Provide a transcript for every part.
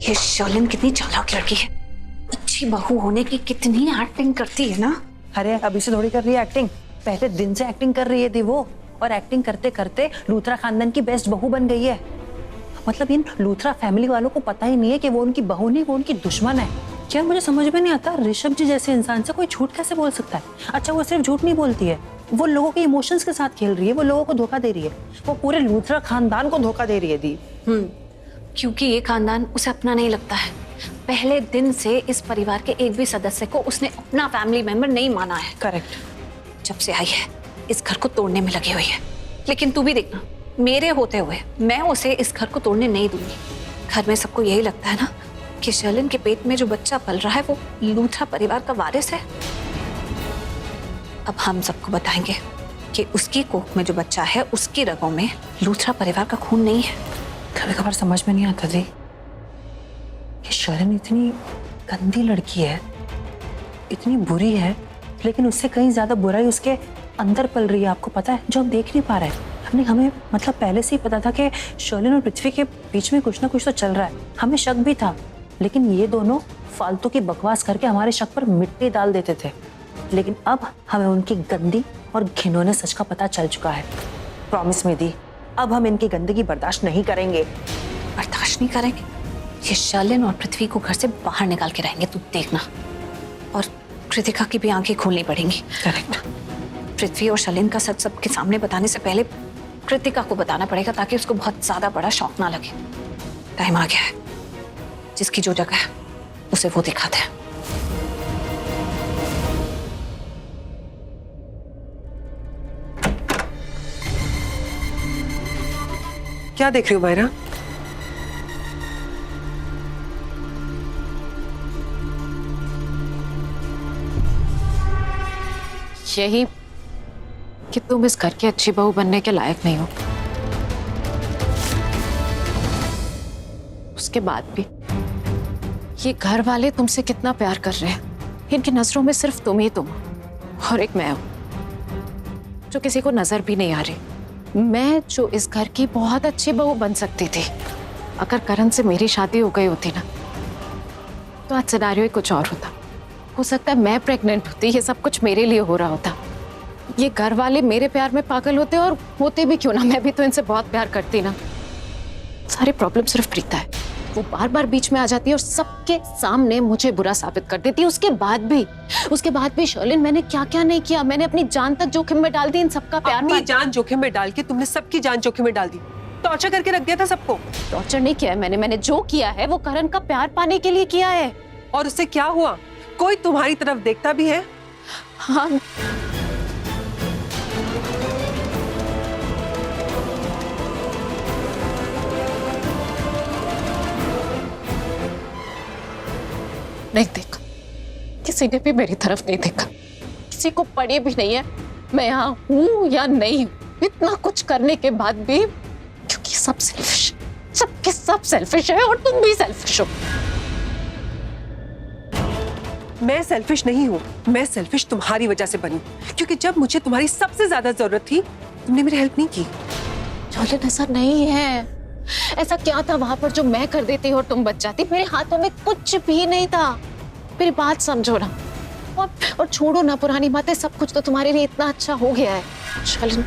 ये शर्लिन कितनी चालाक लड़की है, अच्छी बहू होने की कितनी एक्टिंग करती है ना। अरे अभी से थोड़ी कर रही है एक्टिंग, पहले दिन से एक्टिंग कर रही है वो, और एक्टिंग करते करते लूथरा खानदान की बेस्ट बहू बन गई है। मतलब इन लूथरा फैमिली वालों को पता ही नहीं है कि वो उनकी बहू नहीं, वो उनकी दुश्मन है। क्या मुझे समझ में नहीं आता, ऋषभ जी जैसे इंसान से कोई झूठ कैसे बोल सकता है। अच्छा वो सिर्फ झूठ नहीं बोलती है, वो लोगों के इमोशंस के साथ खेल रही है, वो लोगों को धोखा दे रही है, वो पूरे लूथरा खानदान को धोखा दे रही है दी। क्योंकि ये खानदान उसे अपना नहीं लगता है। पहले दिन से इस परिवार के एक भी सदस्य को उसने अपना फैमिली मेंबर नहीं माना है। करेक्ट। जब से आई है इस घर को तोड़ने में लगी हुई है। लेकिन तू भी देखना, मेरे होते हुए मैं उसे इस घर को तोड़ने नहीं दूंगी। घर में सबको यही लगता है ना कि शर्लिन के पेट में जो बच्चा पल रहा है वो लूथरा परिवार का वारिस है। अब हम सबको बताएंगे कि उसकी कोख में जो बच्चा है उसकी रगों में लूथरा परिवार का खून नहीं है। कभी कभार समझ में नहीं आता दी कि शर्लिन इतनी गंदी लड़की है, इतनी बुरी है, लेकिन उससे कहीं ज्यादा बुराई उसके अंदर पल रही है। आपको पता है, जो हम देख नहीं पा रहे हैं। हमें मतलब पहले से ही पता था कि शर्लिन और पृथ्वी के बीच में कुछ ना कुछ तो चल रहा है, हमें शक भी था। लेकिन ये दोनों फालतू की बकवास करके हमारे शक पर मिट्टी डाल देते थे। लेकिन अब हमें उनकी गंदी और घिनौने सच का पता चल चुका है। प्रॉमिस में दी, अब हम इनकी गंदगी बर्दाश्त नहीं करेंगे। बर्दाश्त नहीं करेंगे? ये शर्लिन और पृथ्वी को घर से बाहर निकाल के रहेंगे, तू देखना। और कृतिका की भी आंखें खोलनी पड़ेंगी। करेक्ट। पृथ्वी और शर्लिन का सच सबके सामने बताने से पहले कृतिका को बताना पड़ेगा, ताकि उसको बहुत ज्यादा बड़ा शौक ना लगे। टाइम आ गया है, जिसकी जो जगह है उसे वो दिखाते हैं। क्या देख रही हो मायरा? यही कि तुम इस घर की अच्छी बहू बनने के लायक नहीं हो। उसके बाद भी ये घर वाले तुमसे कितना प्यार कर रहे हैं। इनकी नजरों में सिर्फ तुम ही तुम और एक मैं हूं जो किसी को नजर भी नहीं आ रही। मैं जो इस घर की बहुत अच्छी बहू बन सकती थी। अगर करण से मेरी शादी हो गई होती ना तो आज सिनेरियो ही कुछ और होता। हो सकता है मैं प्रेग्नेंट होती, ये सब कुछ मेरे लिए हो रहा होता। ये घर वाले मेरे प्यार में पागल होते, और होते भी क्यों ना, मैं भी तो इनसे बहुत प्यार करती ना। सारी प्रॉब्लम सिर्फ प्रीता है। वो बार बार बीच में आ जाती है और सबके सामने मुझे बुरा साबित कर देती है। उसके बाद भी शर्लिन, मैंने क्या क्या नहीं किया। मैंने अपनी जान तक जोखिम में डाल दी इन सबका प्यार। अपनी जान जोखिम में डाल के तुमने सबकी जान जोखिम में डाल दी। टॉर्चर करके रख दिया था सबको। टॉर्चर नहीं किया है मैंने जो किया है वो करण का प्यार पाने के लिए किया है। और उससे क्या हुआ? कोई तुम्हारी तरफ देखता भी है? हाँ, नहीं देखा, किसी ने भी मेरी तरफ नहीं देखा, किसी को पड़ी भी नहीं है मैं यहाँ हूँ या नहीं हूँ। इतना कुछ करने के बाद भी, क्योंकि सब सेल्फिश, सबके सब सेल्फिश है और तुम भी सेल्फिश हो। मैं सेल्फिश नहीं हूँ, मैं सेल्फिश तुम्हारी वजह से बनी, क्योंकि जब मुझे तुम्हारी सबसे ज्यादा जरूरत थी तुमने मेरी हेल्प नहीं की। शर्लिन ऐसा नहीं है। ऐसा क्या था वहां पर जो मैं कर देती और तुम बच जाती? मेरे हाथों में कुछ भी नहीं था। मेरी बात समझो ना, और छोड़ो ना पुरानी बातें। सब कुछ तो तुम्हारे लिए इतना अच्छा हो गया है। शर्लिन,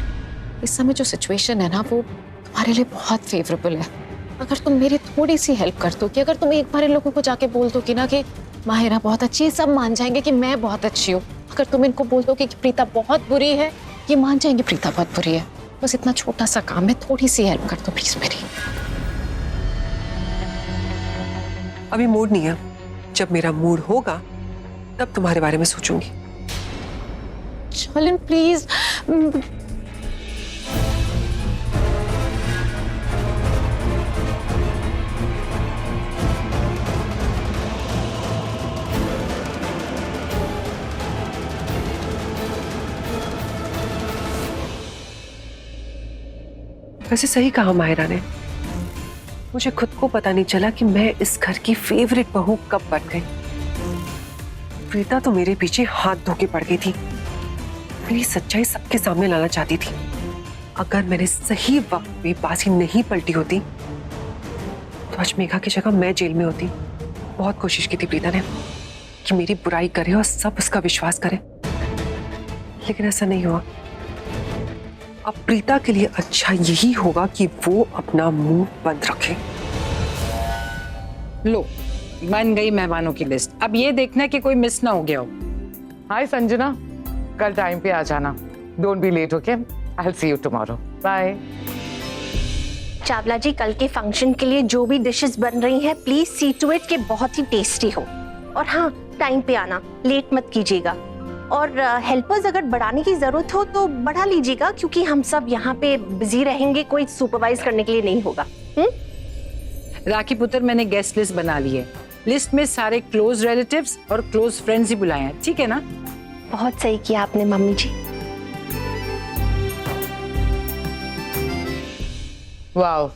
इस समय जो सिचुएशन है ना वो तुम्हारे लिए बहुत फेवरेबल है। अगर तुम मेरी थोड़ी सी हेल्प कर दो, कि अगर तुम एक बार इन लोगों को जाके बोल दो कि ना कि माहिरा बहुत अच्छी है, सब मान जाएंगे कि मैं बहुत अच्छी हूँ। अगर तुम इनको बोल दो कि प्रीता बहुत बुरी है, ये मान जाएंगे प्रीता बहुत बुरी है। बस इतना छोटा सा काम है, थोड़ी सी हेल्प कर दो प्लीज मेरी। अभी मूड नहीं है, जब मेरा मूड होगा तब तुम्हारे बारे में सोचूंगी। शर्लिन प्लीज। वैसे सही कहा माहिरा ने, मुझे खुद को पता नहीं चला कि मैं इस घर की फेवरेट बहू कब बन गई। प्रीता तो मेरे पीछे हाथ धो के पड़ गई थी, मेरी सच्चाई सबके सामने लाना चाहती थी। अगर मैंने सही वक्त पे बाजी नहीं पलटी होती तो आज मेघा की जगह मैं जेल में होती। बहुत कोशिश की थी प्रीता ने कि मेरी बुराई करे और सब उसका विश्वास करें, लेकिन ऐसा नहीं हुआ। अब प्रीता के लिए अच्छा यही होगा कि वो अपना मुंह बंद रखे। लो, बन गई मेहमानों की लिस्ट। अब ये देखना है कि कोई मिस ना हो गया हो। हाय संजना, कल टाइम पे आ जाना। Don't be late, okay? I will see you tomorrow. Bye. Chawla ji, कल के फंक्शन के लिए जो भी डिशेस बन रही हैं प्लीज सी टू इट कि बहुत ही टेस्टी हो। और हाँ, टाइम पे आना, लेट मत कीजिएगा। और हेल्पर्स अगर बढ़ाने की जरूरत हो तो बढ़ा लीजिएगा, क्योंकि हम सब यहाँ पे बिजी रहेंगे, कोई सुपरवाइज करने के लिए नहीं होगा। राखी पुत्र, मैंने गेस्ट लिस्ट बना ली है। लिस्ट में सारे क्लोज रिलेटिव्स और क्लोज फ्रेंड्स ही बुलाए हैं, ठीक है ना? बहुत सही किया आपने mummy ji. Wow,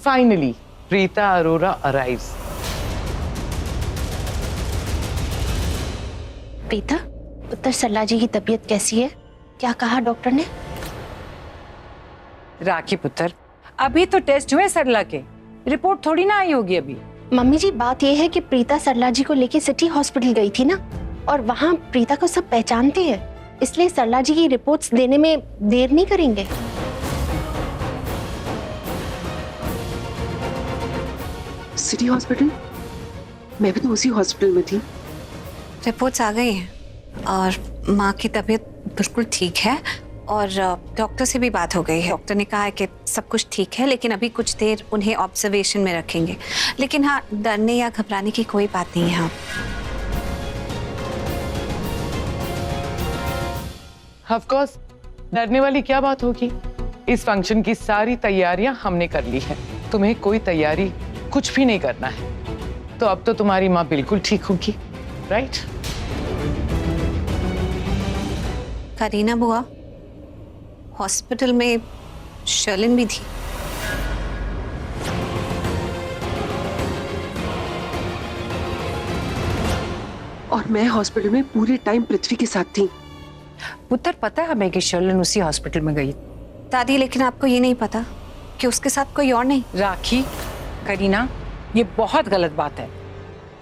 finally Preeta Arora arrives. Preeta, उत्तर सरला जी की तबीयत कैसी है? क्या कहा डॉक्टर ने? राखी पुत्र, अभी तो टेस्ट हुए सरला के, रिपोर्ट थोड़ी ना आई होगी अभी। मम्मी जी, बात यह है कि प्रीता सरला जी को लेके सिटी हॉस्पिटल गई थी ना, और वहाँ प्रीता को सब पहचानते हैं, इसलिए सरला जी की रिपोर्ट्स देने में देर नहीं करेंगे। City hospital? मैं भी तो उसी हॉस्पिटल में थी। रिपोर्ट्स आ गई हैं और माँ की तबीयत बिल्कुल ठीक है, और डॉक्टर से भी बात हो गई है। डॉक्टर ने कहा है कि सब कुछ ठीक है, लेकिन अभी कुछ देर उन्हें ऑब्जर्वेशन में रखेंगे। लेकिन हाँ, डरने या घबराने की कोई बात नहीं है। हाँ, ऑफ कोर्स, डरने वाली क्या बात होगी? इस फंक्शन की सारी तैयारियां हमने कर ली है। तुम्हें कोई तैयारी कुछ भी नहीं करना है। तो अब तो तुम्हारी माँ बिल्कुल ठीक होगी, राइट? करीना बुआ, हॉस्पिटल में शर्लिन भी थी। और मैं हॉस्पिटल में पूरे टाइम पृथ्वी के साथ थी। पुत्र, पता है हमें कि शर्लिन उसी हॉस्पिटल में गई। दादी, लेकिन आपको ये नहीं पता कि उसके साथ कोई और नहीं? राखी, करीना, ये बहुत गलत बात है।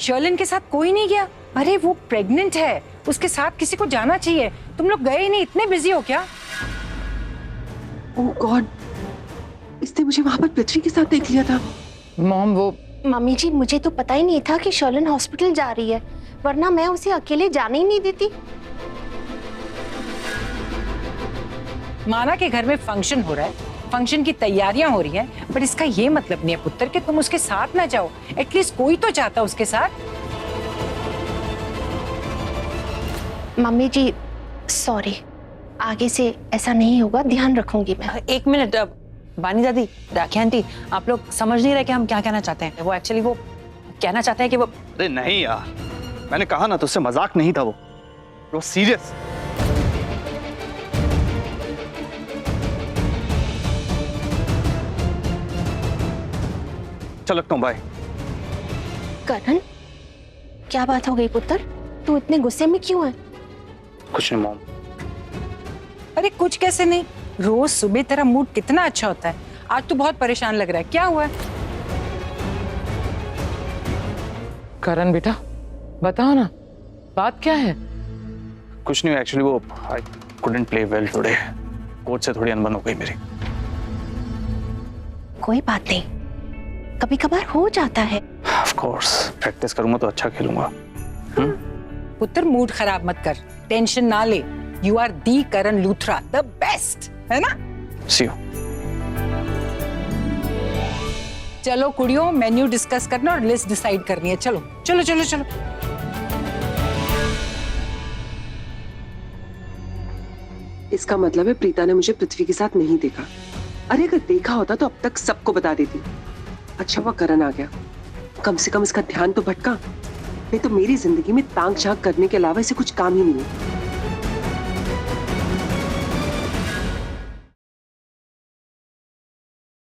शर्लिन के साथ कोई नहीं गया। अरे वो प्रेग्नेंट है, उसके साथ किसी को जाना चाहिए। तुम लोग गए ही नहीं, इतने बिजी हो क्या? ओह गॉड, इसने मुझे वहां पर पृथ्वी के साथ देख लिया था। मॉम, वो मम्मी जी, मुझे तो पता ही नहीं था कि शर्लिन हॉस्पिटल जा रही है, वरना मैं उसे अकेले जाने ही नहीं देती। माना के घर में फंक्शन हो रहा है, फंक्शन की तैयारियां हो रही हैं, पर इसका ये मतलब नहीं है पुत्र कि तुम उसके साथ ना जाओ। एटलीस्ट कोई तो जाता उसके साथ। मम्मी जी, सॉरी, आगे से ऐसा नहीं होगा, ध्यान रखूंगी मैं। एक मिनट, बानी दादी, राखी आंटी, आप लोग समझ नहीं रहे कि हम क्या कहना चाहते हैं। वो एक्चुअली वो कहना चाहते हैं कि वो... अरे नहीं यार, मैंने कहा ना, तुझसे मजाक नहीं था, वो सीरियस। चल लगता हूँ, बाय। करण, क्या बात हो गई पुत्र? तू इतने गुस्से में क्यों है? कुछ नहीं मॉम। अरे कुछ कैसे नहीं, रोज सुबह तेरा मूड कितना अच्छा होता है। आज तू बहुत परेशान लग रहा है, क्या हुआ है? करण बेटा, बताओ ना, बात क्या है? कुछ नहीं, एक्चुअली वो I couldn't play well today. Coach से थोड़ी अनबन हो गई मेरी। कोई बात नहीं, कभी कभार हो जाता है। ऑफ कोर्स, प्रैक्टिस करूंगा तो अच्छा खेलूंगा। पुत्र, मूड खराब मत कर, टेंशन ना ले। You are the Karan Luthra, the best, है ना? See you. चलो कुड़ियों, मेन्यू डिस्कस करना और लिस्ट डिसाइड करनी है। चलो चलो चलो चलो। इसका मतलब है प्रीता ने मुझे पृथ्वी के साथ नहीं देखा। अरे अगर देखा होता तो अब तक सबको बता देती। अच्छा हुआ करण आ गया, कम से कम इसका ध्यान तो भटका, नहीं तो मेरी जिंदगी में तांग झांक करने के अलावा इसे कुछ काम ही नहीं है।